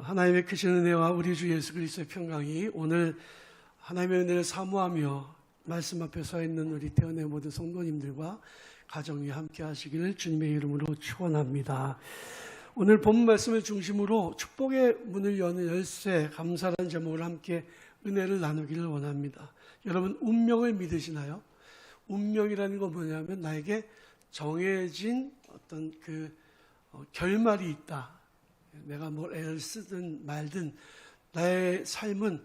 하나님의 크신 은혜와 우리 주 예수 그리스도의 평강이 오늘 하나님의 은혜를 사모하며 말씀 앞에 서 있는 우리 태연의 모든 성도님들과 가정이 함께 하시기를 주님의 이름으로 축원합니다. 오늘 본 말씀을 중심으로 축복의 문을 여는 열쇠, 감사라는 제목을 함께 은혜를 나누기를 원합니다. 여러분, 운명을 믿으시나요? 운명이라는 건 뭐냐면 나에게 정해진 어떤 결말이 있다. 내가 뭘 애를 쓰든 말든 나의 삶은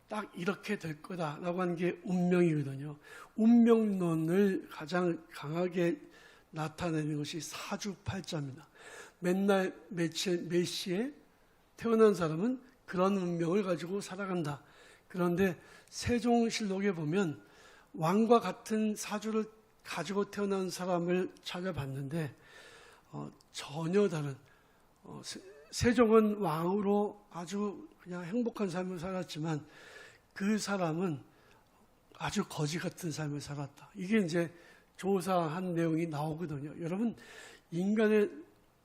딱 이렇게 될 거다라고 하는 게 운명이거든요. 운명론을 가장 강하게 나타내는 것이 사주팔자입니다. 맨날 몇 시에 태어난 사람은 그런 운명을 가지고 살아간다. 그런데 세종실록에 보면 왕과 같은 사주를 가지고 태어난 사람을 찾아봤는데 전혀 다른, 세종은 왕으로 아주 그냥 행복한 삶을 살았지만 그 사람은 아주 거지 같은 삶을 살았다. 이게 이제 조사한 내용이 나오거든요. 여러분, 인간의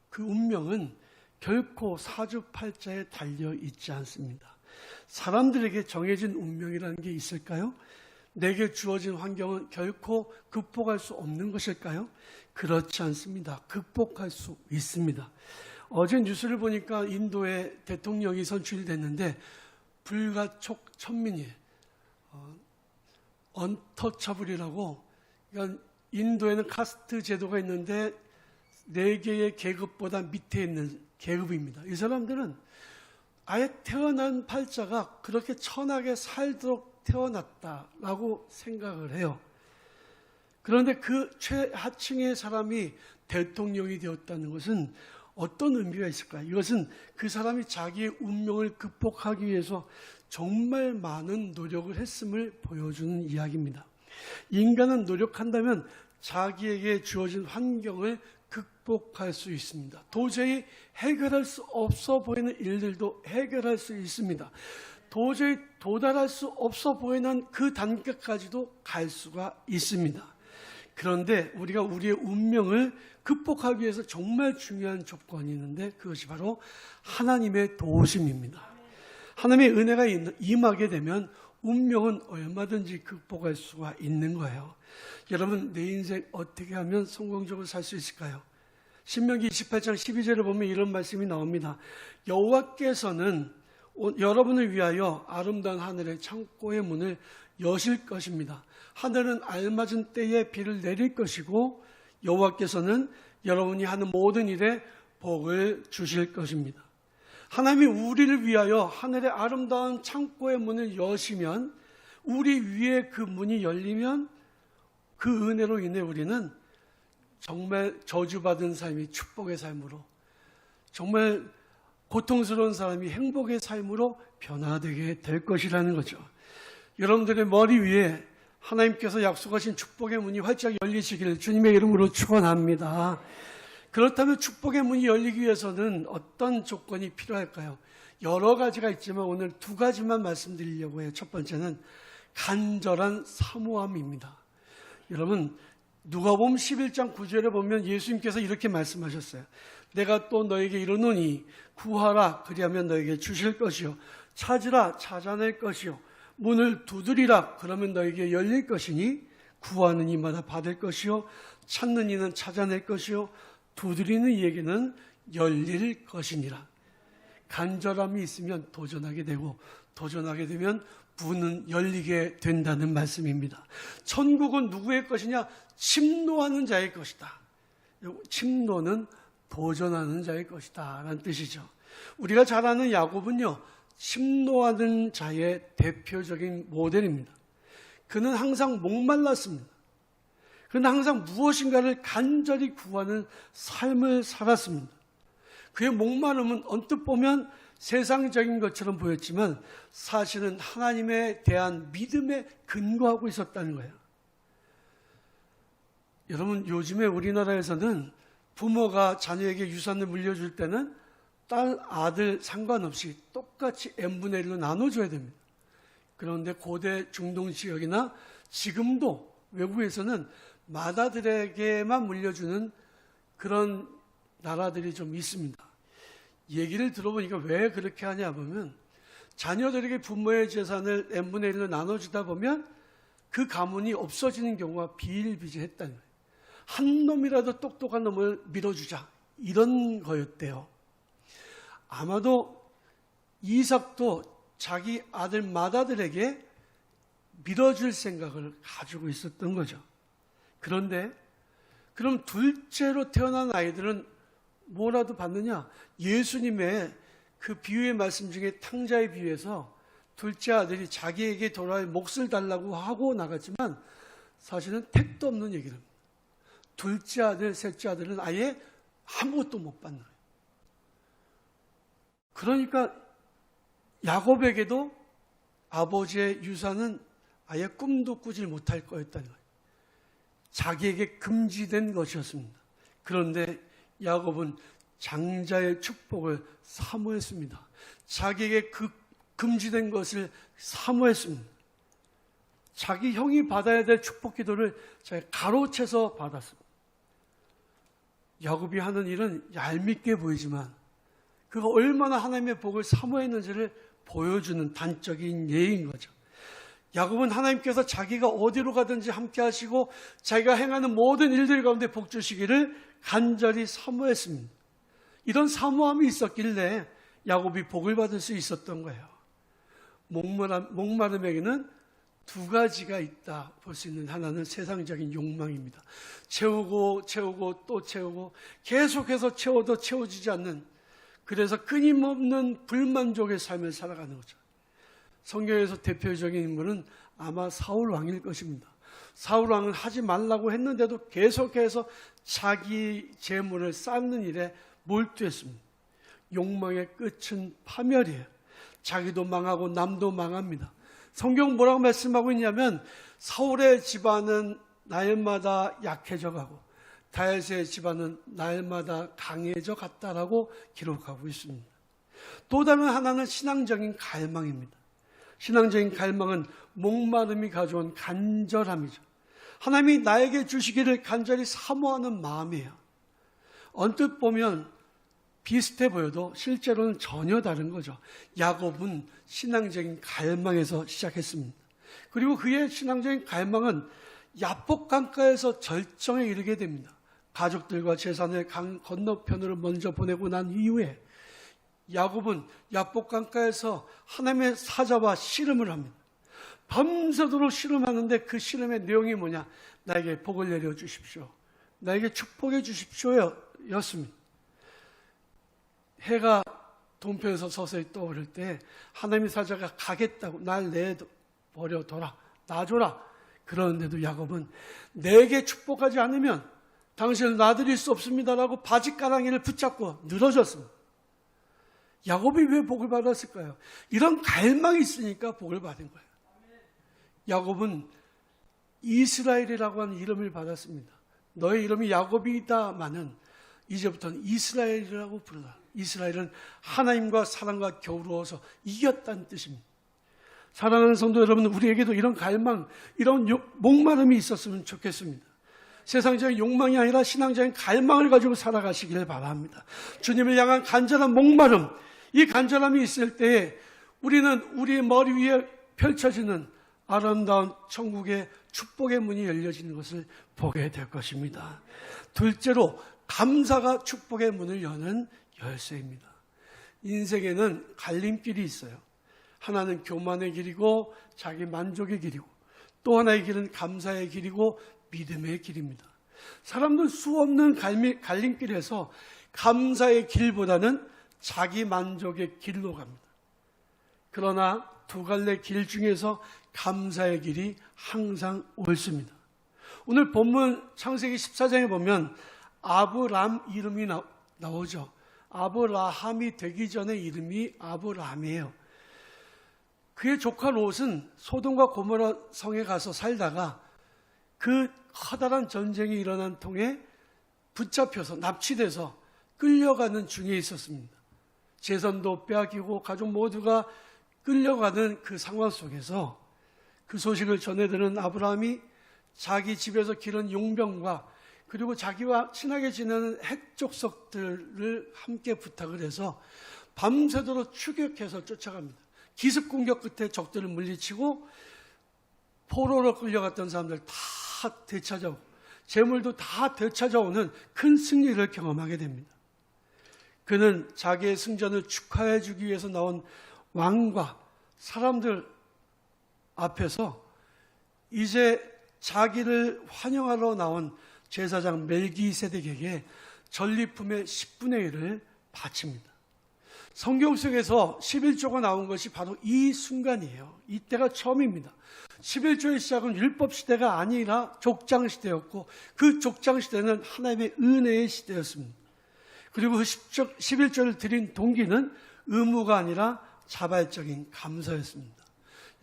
그 운명은 결코 사주팔자에 달려 있지 않습니다. 사람들에게 정해진 운명이라는 게 있을까요? 내게 주어진 환경은 결코 극복할 수 없는 것일까요? 그렇지 않습니다. 극복할 수 있습니다. 어제 뉴스를 보니까 인도의 대통령이 선출됐는데 불가촉천민이에요. 언터처블이라고, 그러니까 인도에는 카스트 제도가 있는데 4개의 계급보다 밑에 있는 계급입니다. 이 사람들은 아예 태어난 팔자가 그렇게 천하게 살도록 태어났다라고 생각을 해요. 그런데 그 최하층의 사람이 대통령이 되었다는 것은 어떤 의미가 있을까요? 이것은 그 사람이 자기의 운명을 극복하기 위해서 정말 많은 노력을 했음을 보여주는 이야기입니다. 인간은 노력한다면 자기에게 주어진 환경을 극복할 수 있습니다. 도저히 해결할 수 없어 보이는 일들도 해결할 수 있습니다. 도저히 도달할 수 없어 보이는 그 단계까지도 갈 수가 있습니다. 그런데 우리가 우리의 운명을 극복하기 위해서 정말 중요한 조건이 있는데 그것이 바로 하나님의 도우심입니다. 하나님의 은혜가 임하게 되면 운명은 얼마든지 극복할 수가 있는 거예요. 여러분, 내 인생 어떻게 하면 성공적으로 살 수 있을까요? 신명기 28장 12절을 보면 이런 말씀이 나옵니다. 여호와께서는 여러분을 위하여 아름다운 하늘의 창고의 문을 여실 것입니다. 하늘은 알맞은 때에 비를 내릴 것이고 여호와께서는 여러분이 하는 모든 일에 복을 주실 것입니다. 하나님이 우리를 위하여 하늘의 아름다운 창고의 문을 여시면, 우리 위에 그 문이 열리면 그 은혜로 인해 우리는 정말 저주받은 삶이 축복의 삶으로, 정말 고통스러운 삶이 행복의 삶으로 변화되게 될 것이라는 거죠. 여러분들의 머리 위에 하나님께서 약속하신 축복의 문이 활짝 열리시기를 주님의 이름으로 축원합니다. 그렇다면 축복의 문이 열리기 위해서는 어떤 조건이 필요할까요? 여러 가지가 있지만 오늘 2가지만 말씀드리려고 해요. 첫 번째는 간절한 사모함입니다. 여러분, 누가복음 11장 9절에 보면 예수님께서 이렇게 말씀하셨어요. 내가 또 너에게 이르노니 구하라 그리하면 너에게 주실 것이요, 찾으라 찾아낼 것이요, 문을 두드리라 그러면 너에게 열릴 것이니 구하는 이마다 받을 것이요, 찾는 이는 찾아낼 것이요, 두드리는 이에게는 열릴 것이니라. 간절함이 있으면 도전하게 되고, 도전하게 되면 문은 열리게 된다는 말씀입니다. 천국은 누구의 것이냐? 침노하는 자의 것이다. 침노는 도전하는 자의 것이다 라는 뜻이죠. 우리가 잘 아는 야곱은요, 침노하는 자의 대표적인 모델입니다. 그는 항상 목말랐습니다. 그는 항상 무엇인가를 간절히 구하는 삶을 살았습니다. 그의 목마름은 언뜻 보면 세상적인 것처럼 보였지만 사실은 하나님에 대한 믿음에 근거하고 있었다는 거예요. 여러분, 요즘에 우리나라에서는 부모가 자녀에게 유산을 물려줄 때는 딸, 아들 상관없이 똑같이 n분의 1로 나눠줘야 됩니다. 그런데 고대 중동 지역이나 지금도 외국에서는 맏아들에게만 물려주는 그런 나라들이 좀 있습니다. 얘기를 들어보니까 왜 그렇게 하냐 보면 자녀들에게 부모의 재산을 n분의 1로 나눠주다 보면 그 가문이 없어지는 경우가 비일비재했다는 거예요. 한 놈이라도 똑똑한 놈을 밀어주자 이런 거였대요. 아마도 이삭도 자기 아들 맏아들에게 밀어줄 생각을 가지고 있었던 거죠. 그런데 그럼 둘째로 태어난 아이들은 뭐라도 받느냐? 예수님의 그 비유의 말씀 중에 탕자의 비유에서 둘째 아들이 자기에게 돌아올 몫을 달라고 하고 나갔지만 사실은 택도 없는 얘기를 합니다. 둘째 아들, 셋째 아들은 아예 아무것도 못 받는 거예요. 그러니까 야곱에게도 아버지의 유산은 아예 꿈도 꾸질 못할 거였다는 거예요. 자기에게 금지된 것이었습니다. 그런데 야곱은 장자의 축복을 사모했습니다. 자기에게 그 금지된 것을 사모했습니다. 자기 형이 받아야 될 축복 기도를 가로채서 받았습니다. 야곱이 하는 일은 얄밉게 보이지만 그가 얼마나 하나님의 복을 사모했는지를 보여주는 단적인 예인 거죠. 야곱은 하나님께서 자기가 어디로 가든지 함께 하시고 자기가 행하는 모든 일들 가운데 복 주시기를 간절히 사모했습니다. 이런 사모함이 있었길래 야곱이 복을 받을 수 있었던 거예요. 목마름에게는 두 가지가 있다 볼 수 있는 하나는 세상적인 욕망입니다. 채우고 채우고 또 채우고 계속해서 채워도 채워지지 않는, 그래서 끊임없는 불만족의 삶을 살아가는 거죠. 성경에서 대표적인 인물은 아마 사울 왕일 것입니다. 사울 왕은 하지 말라고 했는데도 계속해서 자기 재물을 쌓는 일에 몰두했습니다. 욕망의 끝은 파멸이에요. 자기도 망하고 남도 망합니다. 성경 뭐라고 말씀하고 있냐면 사울의 집안은 날마다 약해져 가고 다윗의 집안은 날마다 강해져 갔다라고 기록하고 있습니다. 또 다른 하나는 신앙적인 갈망입니다. 신앙적인 갈망은 목마름이 가져온 간절함이죠. 하나님이 나에게 주시기를 간절히 사모하는 마음이에요. 언뜻 보면 비슷해 보여도 실제로는 전혀 다른 거죠. 야곱은 신앙적인 갈망에서 시작했습니다. 그리고 그의 신앙적인 갈망은 야복 강가에서 절정에 이르게 됩니다. 가족들과 재산을 강 건너편으로 먼저 보내고 난 이후에 야곱은 야복 강가에서 하나님의 사자와 씨름을 합니다. 밤새도록 씨름하는데 그 씨름의 내용이 뭐냐? 나에게 복을 내려 주십시오. 나에게 축복해 주십시오 였습니다. 해가 동편에서 서서히 떠오를 때 하나님의 사자가 가겠다고 날 내버려둬라, 놔줘라. 그러는데도 야곱은 내게 축복하지 않으면 당신을 놔드릴 수 없습니다라고 바짓가랑이를 붙잡고 늘어졌습니다. 야곱이 왜 복을 받았을까요? 이런 갈망이 있으니까 복을 받은 거예요. 야곱은 이스라엘이라고 하는 이름을 받았습니다. 너의 이름이 야곱이다마는 이제부터는 이스라엘이라고 부르라. 이스라엘은 하나님과 사랑과 겨루어서 이겼다는 뜻입니다. 사랑하는 성도 여러분, 우리에게도 이런 갈망, 이런 목마름이 있었으면 좋겠습니다. 세상적인 욕망이 아니라 신앙적인 갈망을 가지고 살아가시기를 바랍니다. 주님을 향한 간절한 목마름, 이 간절함이 있을 때에 우리는 우리의 머리 위에 펼쳐지는 아름다운 천국의 축복의 문이 열려지는 것을 보게 될 것입니다. 둘째로 감사가 축복의 문을 여는 열쇠입니다. 인생에는 갈림길이 있어요. 하나는 교만의 길이고 자기 만족의 길이고 또 하나의 길은 감사의 길이고 믿음의 길입니다. 사람들 수없는 갈림길에서 감사의 길보다는 자기 만족의 길로 갑니다. 그러나 두 갈래 길 중에서 감사의 길이 항상 옳습니다. 오늘 본문 창세기 14장에 보면 아브람 이름이 나오죠. 아브라함이 되기 전에 이름이 아브람이에요. 그의 조카 롯은 소돔과 고모라 성에 가서 살다가 그 커다란 전쟁이 일어난 통에 붙잡혀서 납치돼서 끌려가는 중에 있었습니다. 재산도 빼앗기고 가족 모두가 끌려가는 그 상황 속에서 그 소식을 전해 들은 아브라함이 자기 집에서 기른 용병과 그리고 자기와 친하게 지내는 핵족속들을 함께 부탁을 해서 밤새도록 추격해서 쫓아갑니다. 기습 공격 끝에 적들을 물리치고 포로로 끌려갔던 사람들 다 되찾아오고 재물도 다 되찾아오는 큰 승리를 경험하게 됩니다. 그는 자기의 승전을 축하해 주기 위해서 나온 왕과 사람들 앞에서 이제 자기를 환영하러 나온 제사장 멜기세덱에게 전리품의 10분의 1을 바칩니다. 성경 속에서 11조가 나온 것이 바로 이 순간이에요. 이때가 처음입니다. 11조의 시작은 율법 시대가 아니라 족장 시대였고 그 족장 시대는 하나님의 은혜의 시대였습니다. 그리고 그 11조를 드린 동기는 의무가 아니라 자발적인 감사였습니다.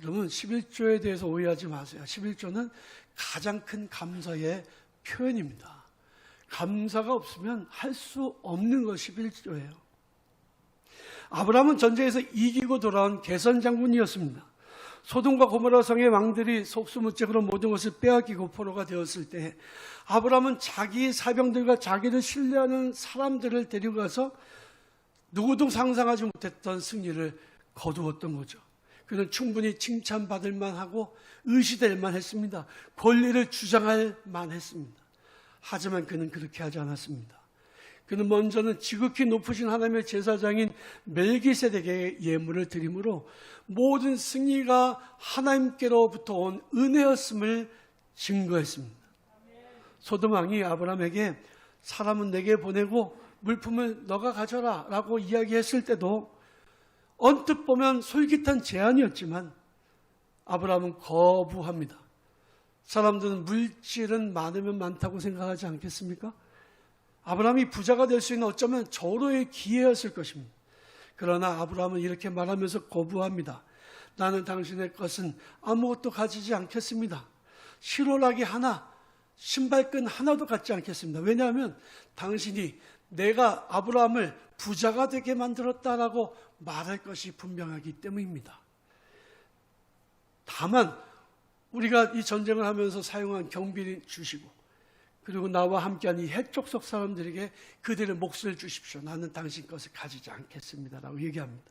여러분 11조에 대해서 오해하지 마세요. 11조는 가장 큰 감사의 표현입니다. 감사가 없으면 할 수 없는 것이 11조예요. 아브라함은 전쟁에서 이기고 돌아온 개선 장군이었습니다. 소돔과 고모라 성의 왕들이 속수무책으로 모든 것을 빼앗기고 포로가 되었을 때 아브라함은 자기 사병들과 자기를 신뢰하는 사람들을 데리고 가서 누구도 상상하지 못했던 승리를 거두었던 거죠. 그는 충분히 칭찬받을 만하고 의시될 만했습니다. 권리를 주장할 만했습니다. 하지만 그는 그렇게 하지 않았습니다. 그는 먼저는 지극히 높으신 하나님의 제사장인 멜기세덱에게 예물을 드림으로 모든 승리가 하나님께로부터 온 은혜였음을 증거했습니다. 소돔 왕이 아브라함에게 사람은 내게 보내고 물품을 너가 가져라 라고 이야기했을 때도 언뜻 보면 솔깃한 제안이었지만 아브라함은 거부합니다. 사람들은 물질은 많으면 많다고 생각하지 않겠습니까? 아브라함이 부자가 될 수 있는 어쩌면 절호의 기회였을 것입니다. 그러나 아브라함은 이렇게 말하면서 거부합니다. 나는 당신의 것은 아무것도 가지지 않겠습니다. 시로라기 하나, 신발끈 하나도 갖지 않겠습니다. 왜냐하면 당신이 내가 아브라함을 부자가 되게 만들었다라고 말할 것이 분명하기 때문입니다. 다만 우리가 이 전쟁을 하면서 사용한 경비를 주시고 그리고 나와 함께한 이 핵족속 사람들에게 그들의 몫을 주십시오. 나는 당신 것을 가지지 않겠습니다라고 얘기합니다.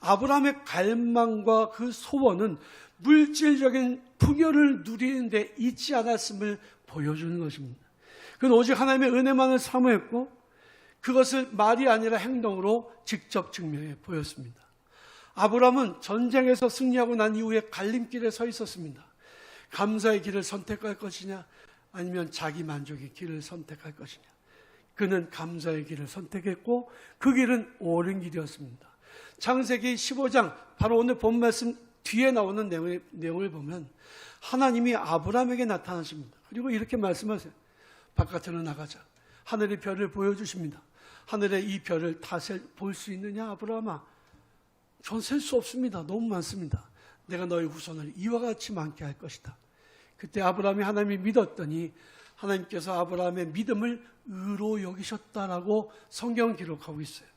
아브라함의 갈망과 그 소원은 물질적인 풍요를 누리는 데 있지 않았음을 보여주는 것입니다. 그는 오직 하나님의 은혜만을 사모했고 그것을 말이 아니라 행동으로 직접 증명해 보였습니다. 아브라함은 전쟁에서 승리하고 난 이후에 갈림길에 서 있었습니다. 감사의 길을 선택할 것이냐 아니면 자기 만족의 길을 선택할 것이냐. 그는 감사의 길을 선택했고 그 길은 옳은 길이었습니다. 창세기 15장 바로 오늘 본 말씀 뒤에 나오는 내용을 보면 하나님이 아브라함에게 나타나십니다. 그리고 이렇게 말씀하세요. 바깥으로 나가자. 하늘의 별을 보여주십니다. 하늘의 이 별을 다 볼 수 있느냐 아브라함아? 전 셀 수 없습니다. 너무 많습니다. 내가 너의 후손을 이와 같이 많게 할 것이다. 그때 아브라함이 하나님을 믿었더니 하나님께서 아브라함의 믿음을 의로 여기셨다라고 성경은 기록하고 있어요.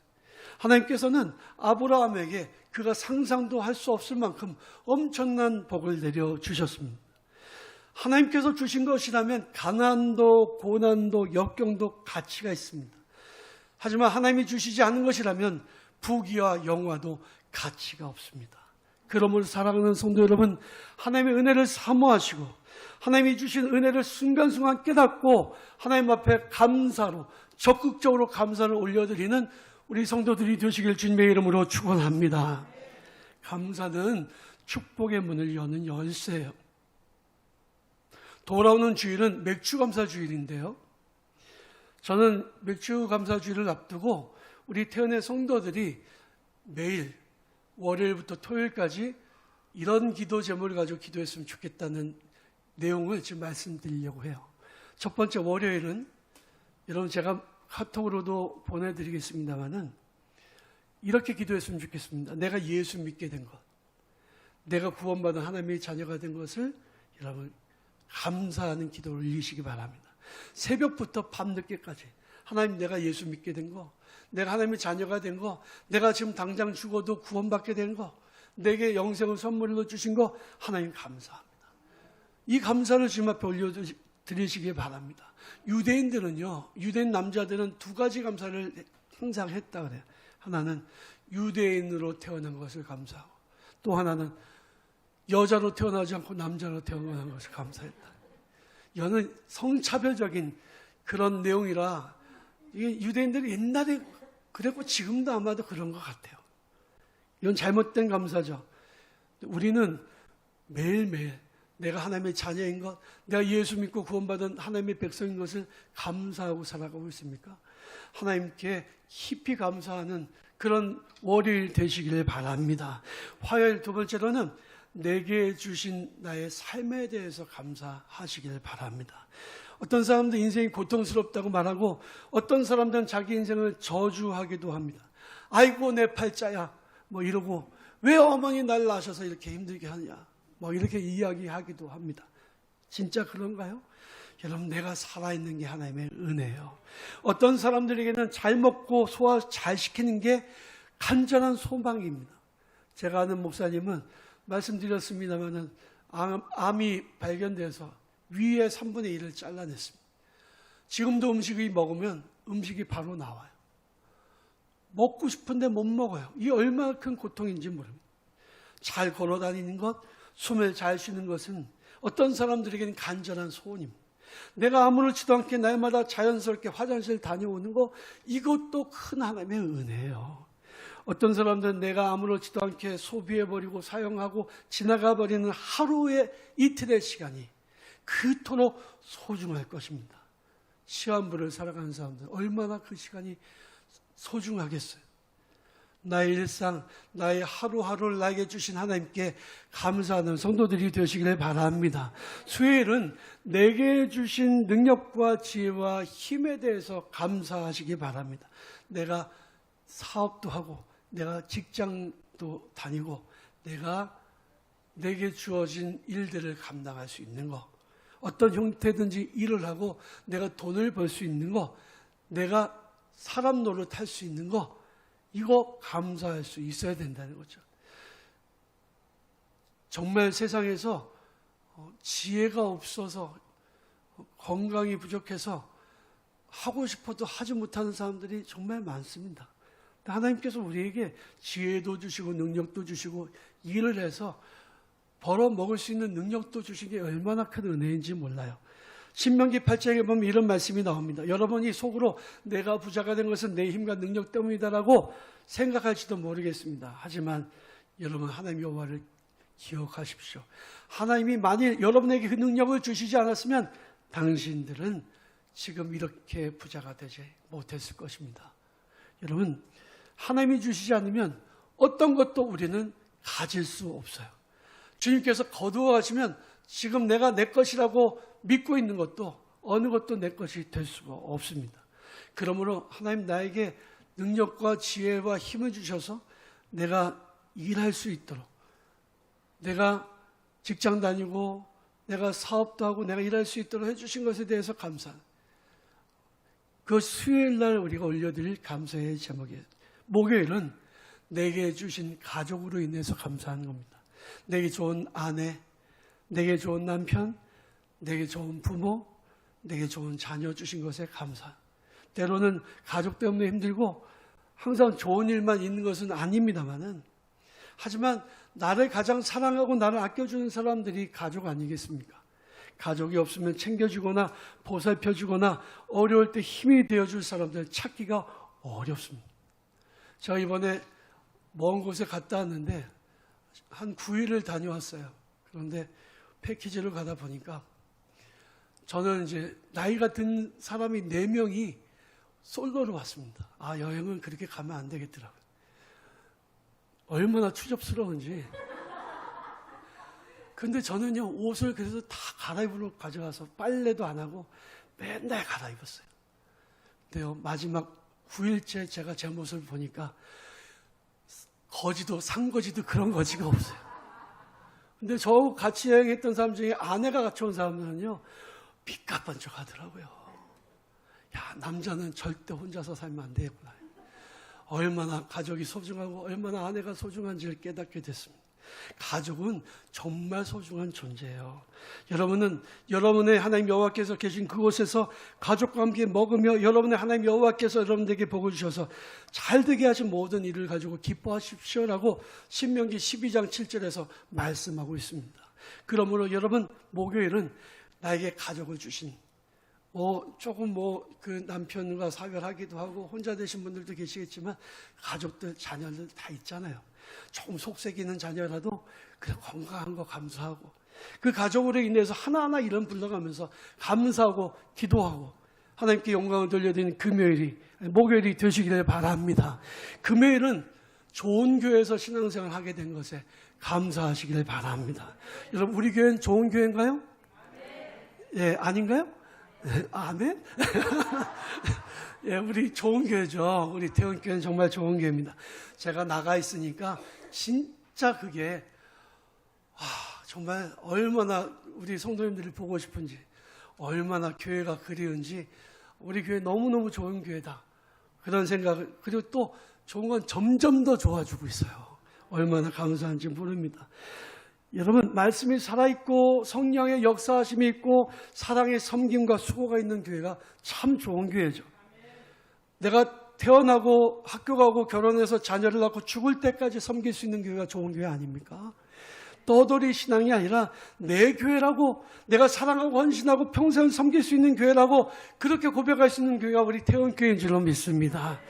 하나님께서는 아브라함에게 그가 상상도 할 수 없을 만큼 엄청난 복을 내려주셨습니다. 하나님께서 주신 것이라면 가난도 고난도 역경도 가치가 있습니다. 하지만 하나님이 주시지 않은 것이라면 부귀와 영화도 가치가 없습니다. 그러므로 사랑하는 성도 여러분, 하나님의 은혜를 사모하시고 하나님이 주신 은혜를 순간순간 깨닫고 하나님 앞에 감사로 적극적으로 감사를 올려드리는 우리 성도들이 되시길 주님의 이름으로 축원합니다. 감사는 축복의 문을 여는 열쇠예요. 돌아오는 주일은 맥주감사주일인데요. 저는 맥주감사주일을 앞두고 우리 태연의 성도들이 매일 월요일부터 토요일까지 이런 기도 제목을 가지고 기도했으면 좋겠다는 내용을 지금 말씀드리려고 해요. 첫 번째 월요일은 여러분 제가 카톡으로도 보내드리겠습니다만은 이렇게 기도했으면 좋겠습니다. 내가 예수 믿게 된 것, 내가 구원받은 하나님의 자녀가 된 것을 여러분 감사하는 기도를 올리시기 바랍니다. 새벽부터 밤늦게까지 하나님 내가 예수 믿게 된 거, 내가 하나님의 자녀가 된 거, 내가 지금 당장 죽어도 구원받게 된 거, 내게 영생을 선물로 주신 거 하나님 감사합니다. 이 감사를 주님 앞에 드리시기 바랍니다. 유대인들은요, 유대인 남자들은 두 가지 감사를 항상 했다 그래요. 하나는 유대인으로 태어난 것을 감사하고, 또 하나는 여자로 태어나지 않고 남자로 태어난 것을 감사했다. 이거는 성차별적인 그런 내용이라, 이게 유대인들이 옛날에 그랬고 지금도 아마도 그런 것 같아요. 이건 잘못된 감사죠. 우리는 매일매일 내가 하나님의 자녀인 것, 내가 예수 믿고 구원받은 하나님의 백성인 것을 감사하고 살아가고 있습니까? 하나님께 깊이 감사하는 그런 월요일 되시기를 바랍니다. 화요일 두 번째로는 내게 주신 나의 삶에 대해서 감사하시기를 바랍니다. 어떤 사람들 인생이 고통스럽다고 말하고, 어떤 사람들은 자기 인생을 저주하기도 합니다. 아이고 내 팔자야 뭐 이러고, 왜 어머니 날 낳으셔서 이렇게 힘들게 하냐 뭐 이렇게 이야기하기도 합니다. 진짜 그런가요? 여러분, 내가 살아있는 게 하나님의 은혜예요. 어떤 사람들에게는 잘 먹고 소화 잘 시키는 게 간절한 소망입니다. 제가 아는 목사님은 말씀드렸습니다마는 암이 발견돼서 위에 3분의 1을 잘라냈습니다. 지금도 음식이 먹으면 음식이 바로 나와요. 먹고 싶은데 못 먹어요. 이 얼마나 큰 고통인지 모릅니다. 잘 걸어 다니는 것, 숨을 잘 쉬는 것은 어떤 사람들에게는 간절한 소원입니다. 내가 아무렇지도 않게 날마다 자연스럽게 화장실 다녀오는 거, 이것도 큰 하나님의 은혜예요. 어떤 사람들은 내가 아무렇지도 않게 소비해버리고 사용하고 지나가버리는 하루의 이틀의 시간이 그토록 소중할 것입니다. 시한부를 살아가는 사람들 얼마나 그 시간이 소중하겠어요. 나의 일상, 나의 하루하루를 나에게 주신 하나님께 감사하는 성도들이 되시기를 바랍니다. 수요일은 내게 주신 능력과 지혜와 힘에 대해서 감사하시기 바랍니다. 내가 사업도 하고, 내가 직장도 다니고, 내게 주어진 일들을 감당할 수 있는 것, 어떤 형태든지 일을 하고 내가 돈을 벌 수 있는 것, 내가 사람 노릇할 수 있는 것, 이거 감사할 수 있어야 된다는 거죠. 정말 세상에서 지혜가 없어서, 건강이 부족해서 하고 싶어도 하지 못하는 사람들이 정말 많습니다. 하나님께서 우리에게 지혜도 주시고 능력도 주시고 일을 해서 벌어 먹을 수 있는 능력도 주신 게 얼마나 큰 은혜인지 몰라요. 신명기 8장에 보면 이런 말씀이 나옵니다. 여러분이 속으로 내가 부자가 된 것은 내 힘과 능력 때문이다라고 생각할지도 모르겠습니다. 하지만 여러분, 하나님 여호와를 기억하십시오. 하나님이 만일 여러분에게 그 능력을 주시지 않았으면 당신들은 지금 이렇게 부자가 되지 못했을 것입니다. 여러분, 하나님이 주시지 않으면 어떤 것도 우리는 가질 수 없어요. 주님께서 거두어 가시면 지금 내가 내 것이라고 믿고 있는 것도 어느 것도 내 것이 될 수가 없습니다. 그러므로 하나님 나에게 능력과 지혜와 힘을 주셔서 내가 일할 수 있도록, 내가 직장 다니고 내가 사업도 하고 내가 일할 수 있도록 해주신 것에 대해서 감사합니다. 그 수요일 날 우리가 올려드릴 감사의 제목이에요. 목요일은 내게 주신 가족으로 인해서 감사하는 겁니다. 내게 좋은 아내, 내게 좋은 남편, 내게 좋은 부모, 내게 좋은 자녀 주신 것에 감사. 때로는 가족 때문에 힘들고 항상 좋은 일만 있는 것은 아닙니다만은, 하지만 나를 가장 사랑하고 나를 아껴주는 사람들이 가족 아니겠습니까? 가족이 없으면 챙겨주거나 보살펴주거나 어려울 때 힘이 되어줄 사람들 찾기가 어렵습니다. 제가 이번에 먼 곳에 갔다 왔는데 한 9일을 다녀왔어요. 그런데 패키지를 가다 보니까 저는 이제 나이가 든 사람이 4명이 솔로로 왔습니다. 아, 여행은 그렇게 가면 안 되겠더라고요. 얼마나 추접스러운지. 근데 저는요, 옷을 그래서 다 갈아입으러 가져가서 빨래도 안 하고 맨날 갈아입었어요. 근데요, 마지막 9일째 제가 제 모습을 보니까 거지도 상거지도 그런 거지가 없어요. 근데 저 같이 여행했던 사람 중에 아내가 같이 온 사람들은요, 삐까번쩍 하더라고요. 야, 남자는 절대 혼자서 살면 안 되겠구나. 얼마나 가족이 소중하고 얼마나 아내가 소중한지를 깨닫게 됐습니다. 가족은 정말 소중한 존재예요. 여러분은 여러분의 하나님 여호와께서 계신 그곳에서 가족과 함께 먹으며 여러분의 하나님 여호와께서 여러분들에게 복을 주셔서 잘되게 하신 모든 일을 가지고 기뻐하십시오라고 신명기 12장 7절에서 말씀하고 있습니다. 그러므로 여러분, 목요일은 나에게 가족을 주신, 조금 그 남편과 사별하기도 하고 혼자 되신 분들도 계시겠지만 가족들, 자녀들 다 있잖아요. 조금 속색이는 자녀라도 그래 건강한 거 감사하고 그 가족으로 인해서 하나하나 이름 불러가면서 감사하고 기도하고 하나님께 영광을 돌려드리는 목요일이 되시기를 바랍니다. 금요일은 좋은 교회에서 신앙생활을 하게 된 것에 감사하시기를 바랍니다. 여러분, 우리 교회는 좋은 교회인가요? 예, 아닌가요? 아멘? 예, 우리 좋은 교회죠. 우리 태원교회는 정말 좋은 교회입니다. 제가 나가 있으니까 진짜 그게 정말 얼마나 우리 성도님들을 보고 싶은지, 얼마나 교회가 그리운지, 우리 교회 너무너무 좋은 교회다, 그런 생각을, 그리고 또 좋은 건 점점 더 좋아지고 있어요. 얼마나 감사한지 모릅니다. 여러분, 말씀이 살아있고 성령의 역사하심이 있고 사랑의 섬김과 수고가 있는 교회가 참 좋은 교회죠. 내가 태어나고 학교 가고 결혼해서 자녀를 낳고 죽을 때까지 섬길 수 있는 교회가 좋은 교회 아닙니까? 떠돌이 신앙이 아니라 내 교회라고, 내가 사랑하고 헌신하고 평생 섬길 수 있는 교회라고 그렇게 고백할 수 있는 교회가 우리 태원교회인 줄로 믿습니다.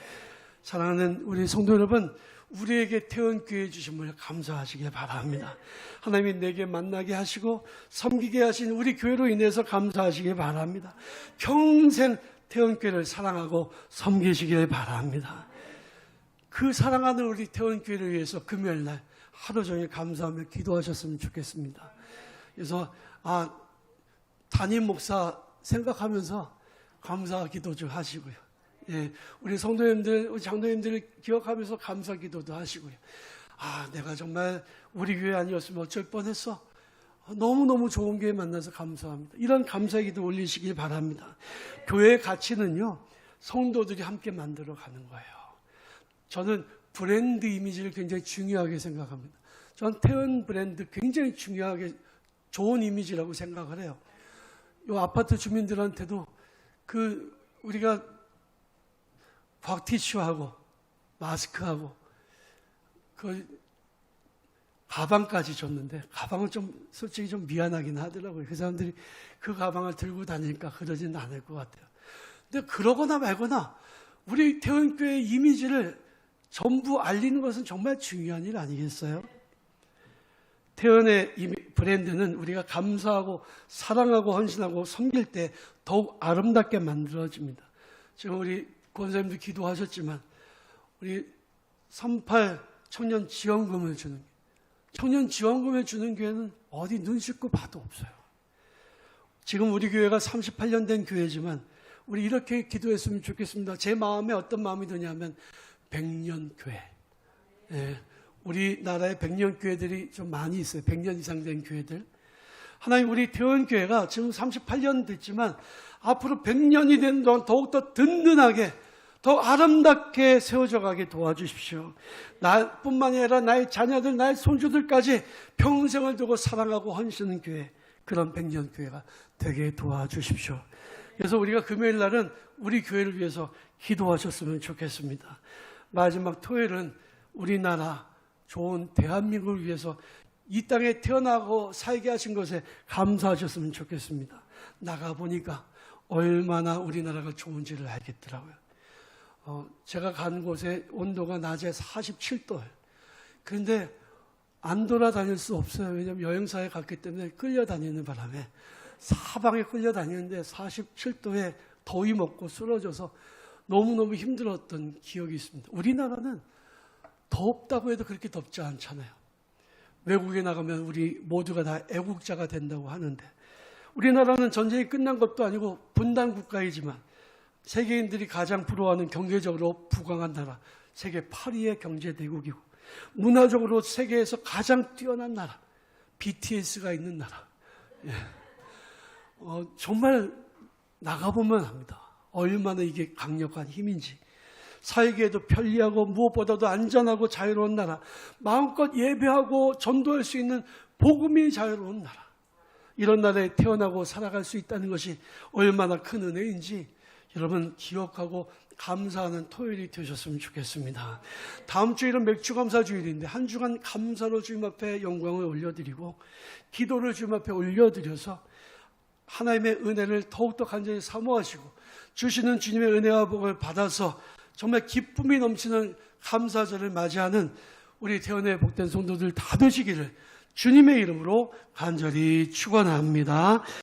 사랑하는 우리 성도 여러분, 우리에게 태원교회 주심을 감사하시길 바랍니다. 하나님이 내게 만나게 하시고 섬기게 하신 우리 교회로 인해서 감사하시길 바랍니다. 평생 태원교회를 사랑하고 섬기시길 바랍니다. 그 사랑하는 우리 태원교회를 위해서 금요일날 하루 종일 감사하며 기도하셨으면 좋겠습니다. 그래서 담임 목사 생각하면서 감사 기도 좀 하시고요. 예, 우리 성도님들, 우리 장로님들을 기억하면서 감사 기도도 하시고요. 내가 정말 우리 교회 아니었으면 어쩔 뻔했어. 너무너무 좋은 교회 만나서 감사합니다. 이런 감사 기도 올리시길 바랍니다. 교회의 가치는요, 성도들이 함께 만들어가는 거예요. 저는 브랜드 이미지를 굉장히 중요하게 생각합니다. 저는 태원 브랜드 굉장히 중요하게 좋은 이미지라고 생각을 해요. 이 아파트 주민들한테도 우리가 곽티슈하고 마스크하고 가방까지 줬는데, 가방은 솔직히 좀 미안하긴 하더라고요. 그 사람들이 그 가방을 들고 다니니까 그러지는 않을 것 같아요. 근데 그러거나 말거나 우리 태원교회의 이미지를 전부 알리는 것은 정말 중요한 일 아니겠어요? 태원의 브랜드는 우리가 감사하고 사랑하고 헌신하고 섬길 때 더욱 아름답게 만들어집니다. 지금 우리 권사님도 기도하셨지만 우리 38 청년 지원금을 주는, 청년 지원금을 주는 교회는 어디 눈 씻고 봐도 없어요. 지금 우리 교회가 38년 된 교회지만 우리 이렇게 기도했으면 좋겠습니다. 제 마음에 어떤 마음이 드냐면 100년 교회. 예, 우리나라에 100년 교회들이 좀 많이 있어요. 100년 이상 된 교회들. 하나님, 우리 태원교회가 지금 38년 됐지만 앞으로 100년이 된 동안 더욱더 든든하게, 더 아름답게 세워져 가게 도와주십시오. 나뿐만이 아니라 나의 자녀들, 나의 손주들까지 평생을 두고 사랑하고 헌신하는 교회, 그런 100년 교회가 되게 도와주십시오. 그래서 우리가 금요일 날은 우리 교회를 위해서 기도하셨으면 좋겠습니다. 마지막 토요일은 우리나라 좋은 대한민국을 위해서 이 땅에 태어나고 살게 하신 것에 감사하셨으면 좋겠습니다. 나가보니까 얼마나 우리나라가 좋은지를 알겠더라고요. 제가 간 곳에 온도가 낮에 47도예요. 그런데 안 돌아다닐 수 없어요. 왜냐하면 여행사에 갔기 때문에 끌려다니는 바람에 사방에 끌려다니는데 47도에 더위 먹고 쓰러져서 너무너무 힘들었던 기억이 있습니다. 우리나라는 덥다고 해도 그렇게 덥지 않잖아요. 외국에 나가면 우리 모두가 다 애국자가 된다고 하는데, 우리나라는 전쟁이 끝난 것도 아니고 분단 국가이지만 세계인들이 가장 부러워하는 경제적으로 부강한 나라, 세계 8위의 경제대국이고 문화적으로 세계에서 가장 뛰어난 나라, BTS가 있는 나라. 예. 정말 나가보면 압니다. 얼마나 이게 강력한 힘인지. 살기에도 편리하고 무엇보다도 안전하고 자유로운 나라, 마음껏 예배하고 전도할 수 있는 복음이 자유로운 나라, 이런 나라에 태어나고 살아갈 수 있다는 것이 얼마나 큰 은혜인지 여러분 기억하고 감사하는 토요일이 되셨으면 좋겠습니다. 다음 주일은 맥주감사 주일인데 한 주간 감사로 주님 앞에 영광을 올려드리고 기도를 주님 앞에 올려드려서 하나님의 은혜를 더욱더 간절히 사모하시고 주시는 주님의 은혜와 복을 받아서 정말 기쁨이 넘치는 감사절을 맞이하는 우리 태연의 복된 성도들 다 되시기를 주님의 이름으로 간절히 축원합니다.